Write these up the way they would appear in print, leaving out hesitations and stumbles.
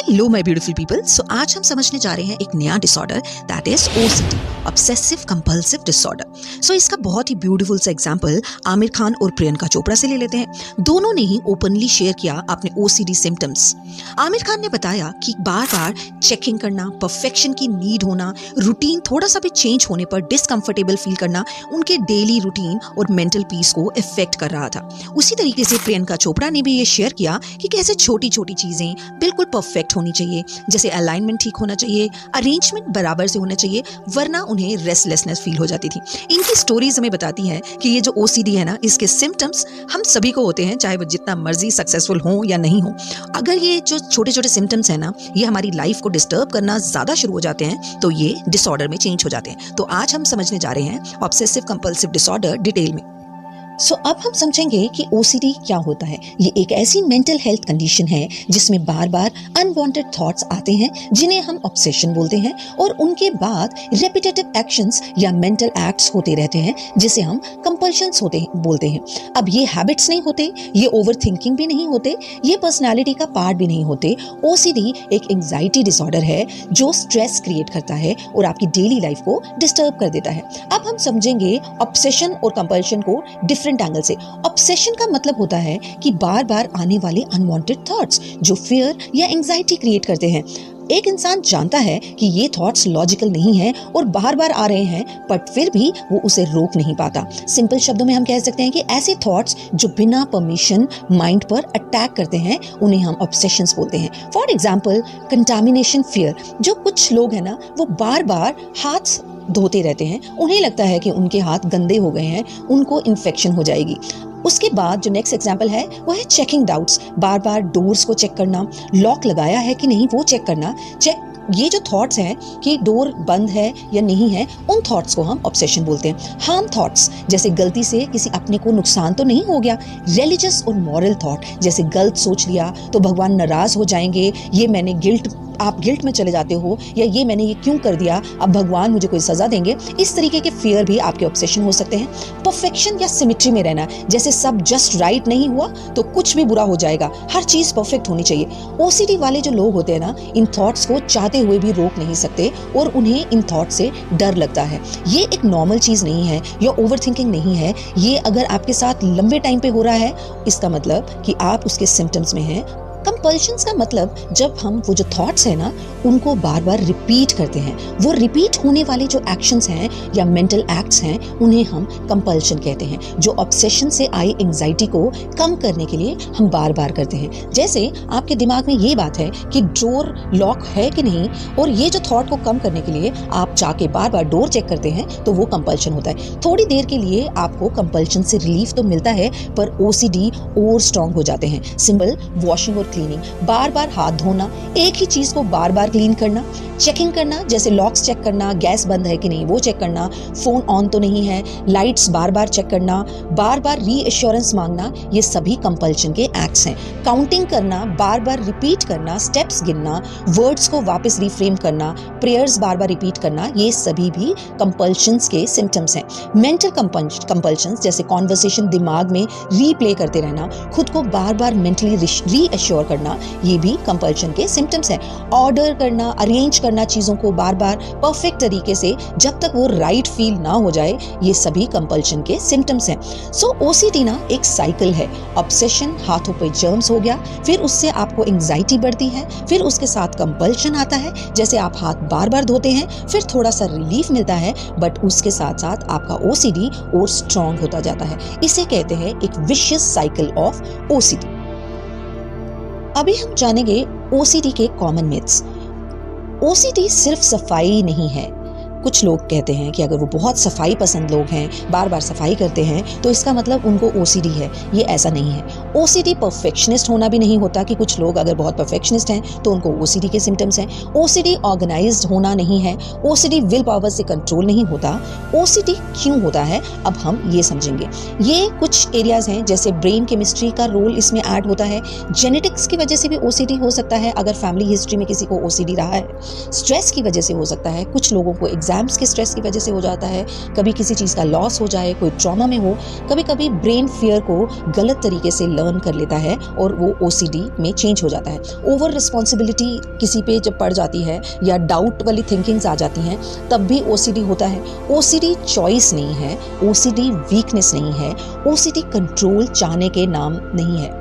Hello my beautiful people. So आज हम समझने जा रहे हैं एक नया disorder, that is OCD, obsessive compulsive disorder. So इसका बहुत ही ब्यूटीफुल सा एग्जांपल आमिर खान और प्रियंका चोपड़ा से ले लेते हैं। दोनों ने ही ओपनली शेयर किया अपने ओसीडी सिम्टम्स। आमिर खान ने बताया कि बार बार चेकिंग करना, परफेक्शन की नीड होना, रूटीन थोड़ा सा भी चेंज होने पर डिसकंफर्टेबल फील करना उनके डेली रूटीन और मेंटल पीस को इफेक्ट कर रहा था। उसी तरीके से प्रियंका चोपड़ा ने भी ये शेयर किया कि कैसे छोटी छोटी चीजें बिल्कुल परफेक्ट होनी चाहिए, जैसे अलाइनमेंट ठीक होना चाहिए, अरेंजमेंट बराबर से होना चाहिए, वरना उन्हें रेस्टलेसनेस फील हो जाती थी। इनकी स्टोरीज हमें बताती हैं कि ये जो ओसीडी है ना, इसके सिम्टम्स हम सभी को होते हैं, चाहे वो जितना मर्जी सक्सेसफुल हो या नहीं हो। अगर ये जो छोटे छोटे सिम्टम्स हैं ना, ये हमारी लाइफ को डिस्टर्ब करना ज्यादा शुरू हो जाते हैं तो ये डिसऑर्डर में चेंज हो जाते हैं। तो आज हम समझने जा रहे हैं ऑब्सेसिव कंपल्सिव डिसऑर्डर डिटेल में। सो अब हम समझेंगे कि ओसीडी क्या होता है। ये एक ऐसी मेंटल हेल्थ कंडीशन है जिसमें बार बार अनवांटेड थॉट्स आते हैं जिन्हें हम ऑब्सेशन बोलते हैं, और उनके बाद रेपिटेटिव एक्शंस या मेंटल एक्ट्स होते रहते हैं जिसे हम कंपल्शंस बोलते हैं। अब ये हैबिट्स नहीं होते, ये ओवर थिंकिंग भी नहीं होते, ये पर्सनैलिटी का पार्ट भी नहीं होते। ओसीडी एक एंग्जाइटी डिसऑर्डर है जो स्ट्रेस क्रिएट करता है और आपकी डेली लाइफ को डिस्टर्ब कर देता है। अब हम समझेंगे ऑब्सेशन और कंपल्शन को डिफरेंट एंगल से। ऑब्सेशन का मतलब होता है कि बार बार आने वाले अनवांटेड थॉट्स जो फियर या एंजाइटी क्रिएट करते हैं। एक इंसान जानता है कि ये थॉट्स लॉजिकल नहीं है और बार बार आ रहे हैं, बट फिर भी वो उसे रोक नहीं पाता। सिंपल शब्दों में हम कह सकते हैं कि ऐसे थॉट्स जो बिना परमिशन माइंड पर अटैक करते हैं उन्हें हम ऑब्सेशंस बोलते हैं। For example contamination fear. जो कुछ लोग हैं ना, वो बार बार हाथ धोते रहते हैं, उन्हें लगता है कि उनके हाथ गंदे हो गए हैं, उनको इन्फेक्शन हो जाएगी। उसके बाद जो नेक्स्ट एग्जाम्पल है वो है चेकिंग डाउट्स। बार बार डोर्स को चेक करना, लॉक लगाया है कि नहीं वो चेक करना। ये जो थॉट्स हैं कि डोर बंद है या नहीं है, उन थॉट्स को हम ऑब्सेशन बोलते हैं। हार्म थॉट्स, जैसे गलती से किसी अपने को नुकसान तो नहीं हो गया। रिलीजियस और मॉरल थॉट, जैसे गलत सोच लिया तो भगवान नाराज हो जाएंगे, ये मैंने आप गिल्ट में चले जाते हो, या ये मैंने ये क्यों कर दिया, अब भगवान मुझे कोई सजा देंगे। इस तरीके के फियर भी आपके ऑब्सेशन हो सकते हैं। परफेक्शन या सिमेट्री में रहना, जैसे सब जस्ट राइट नहीं हुआ तो कुछ भी बुरा हो जाएगा, हर चीज परफेक्ट होनी चाहिए। ओसीडी वाले जो लोग होते हैं ना, इन थॉट्स को चाहते हुए भी रोक नहीं सकते और उन्हें इन थॉट से डर लगता है। ये एक नॉर्मल चीज नहीं है या ओवर थिंकिंग नहीं है। ये अगर आपके साथ लंबे टाइम पे हो रहा है, इसका मतलब कि आप उसके सिम्टम्स में हैं। कंपल्शंस का मतलब जब हम वो जो थॉट्स हैं ना, उनको बार बार रिपीट करते हैं। वो रिपीट होने वाले जो एक्शंस हैं या मेंटल एक्ट्स हैं, उन्हें हम कंपल्शन कहते हैं, जो ऑब्सेशन से आई एंजाइटी को कम करने के लिए हम बार बार करते हैं। जैसे आपके दिमाग में ये बात है कि डोर लॉक है कि नहीं, और ये जो थॉट को कम करने के लिए आप जाके बार बार डोर चेक करते हैं, तो वो कंपल्शन होता है। थोड़ी देर के लिए आपको कंपल्शन से रिलीफ तो मिलता है, पर ओसीडी और स्ट्रांग हो जाते हैं। सिंपल वॉशिंग और क्लीनिंग, बार बार हाथ धोना, एक ही चीज को बार बार क्लीन करना, चेकिंग करना, जैसे लॉक्स चेक करना, गैस बंद है कि नहीं वो चेक करना, फोन ऑन तो नहीं है, लाइट्स बार बार चेक करना, बार बार रीअश्योरेंस मांगना, ये सभी कंपल्शन के एक्ट्स हैं। काउंटिंग करना, बार बार रिपीट करना, स्टेप्स गिनना, वर्ड्स को वापस रिफ्रेम करना, प्रेयर्स बार बार रिपीट करना, ये सभी भी कंपल्शंस के सिम्टम्स हैं। मेंटल कंपल्शंस, जैसे कॉन्वर्सेशन दिमाग में रीप्ले करते रहना, खुद को बार बार मेंटली रीअश्योर करना, ये भी कंपल्शन के सिम्टम्स हैं। ऑर्डर करना, अरेंज करना चीजों को बार बार परफेक्ट तरीके से जब तक वो राइट फील ना हो जाए, ये सभी कंपल्शन के सिम्टम्स हैं। सो ओसीडी ना एक साइकिल है। ऑब्सेशन, हाथों पे जर्म्स हो गया, फिर उससे आपको एंजाइटी बढ़ती है, फिर उसके साथ कंपल्शन आता है, जैसे आप हाथ बार बार धोते हैं, फिर थोड़ा सा रिलीफ मिलता है, बट उसके साथ साथ आपका ओसीडी और स्ट्रांग होता जाता है। इसे कहते हैं एक विशियस साइकिल ऑफ ओसीडी। अभी हम जानेंगे ओसीडी के कॉमन मिथ्स। ओसीडी सिर्फ सफाई नहीं है। कुछ लोग कहते हैं कि अगर वो बहुत सफाई पसंद लोग हैं, बार बार सफाई करते हैं, तो इसका मतलब उनको ओसीडी है। ये ऐसा नहीं है। ओसीडी परफेक्शनिस्ट होना भी नहीं होता कि कुछ लोग अगर बहुत परफेक्शनिस्ट हैं तो उनको ओसीडी के सिम्टम्स हैं। ओसीडी ऑर्गेनाइज्ड होना नहीं है। ओसीडी विल पावर से कंट्रोल नहीं होता। ओसीडी क्यों होता है, अब हम ये समझेंगे। ये कुछ एरियाज हैं, जैसे ब्रेन केमिस्ट्री का रोल इसमें ऐड होता है। जेनेटिक्स की वजह से भी ओसीडी हो सकता है, अगर फैमिली हिस्ट्री में किसी को ओसीडी रहा है। स्ट्रेस की वजह से हो सकता है, कुछ लोगों को एग्जाम्स के स्ट्रेस की वजह से हो जाता है, कभी किसी चीज़ का लॉस हो जाए, कोई ट्रॉमा में हो, कभी कभी ब्रेन फियर को गलत तरीके से लर्न कर लेता है और वो OCD में चेंज हो जाता है। ओवर रिस्पॉन्सिबिलिटी किसी पे जब पड़ जाती है या डाउट वाली थिंकिंग्स आ जाती हैं तब भी OCD होता है। OCD चॉइस नहीं है, OCD वीकनेस नहीं है, OCD कंट्रोल चाहने के नाम नहीं है।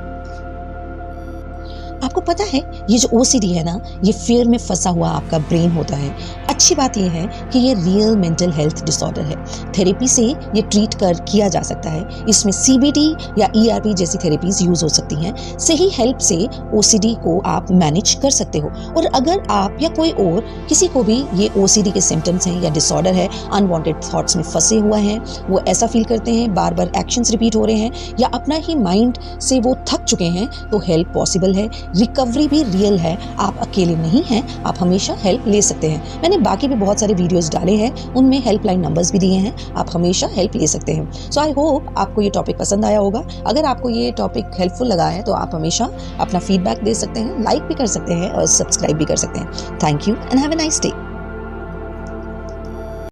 आपको पता है ये जो OCD है ना, ये फियर में फंसा हुआ आपका ब्रेन होता है। अच्छी बात ये है कि ये रियल मेंटल हेल्थ डिसऑर्डर है। थेरेपी से ये ट्रीट किया जा सकता है। इसमें CBT या ERP जैसी थेरेपीज यूज हो सकती हैं। सही हेल्प से OCD को आप मैनेज कर सकते हो। और अगर आप या कोई और किसी को भी ये OCD के सिम्टम्स हैं या डिसऑर्डर है, अनवांटेड थॉट्स में फंसे हुए हैं, वो ऐसा फील करते हैं, बार बार एक्शंस रिपीट हो रहे हैं या अपना ही माइंड से वो थक चुके हैं, तो हेल्प पॉसिबल है। रिकवरी भी रियल है, आप अकेले नहीं हैं, आप हमेशा हेल्प ले सकते हैं। मैंने बाकी भी बहुत सारे वीडियोस डाले हैं, उनमें हेल्पलाइन नंबर्स भी दिए हैं, आप हमेशा हेल्प ले सकते हैं। सो आई होप आपको ये टॉपिक पसंद आया होगा। अगर आपको ये टॉपिक हेल्पफुल लगा है तो आप हमेशा अपना फीडबैक दे सकते हैं, लाइक भी कर सकते हैं और सब्सक्राइब भी कर सकते हैं। Thank you and have a nice day.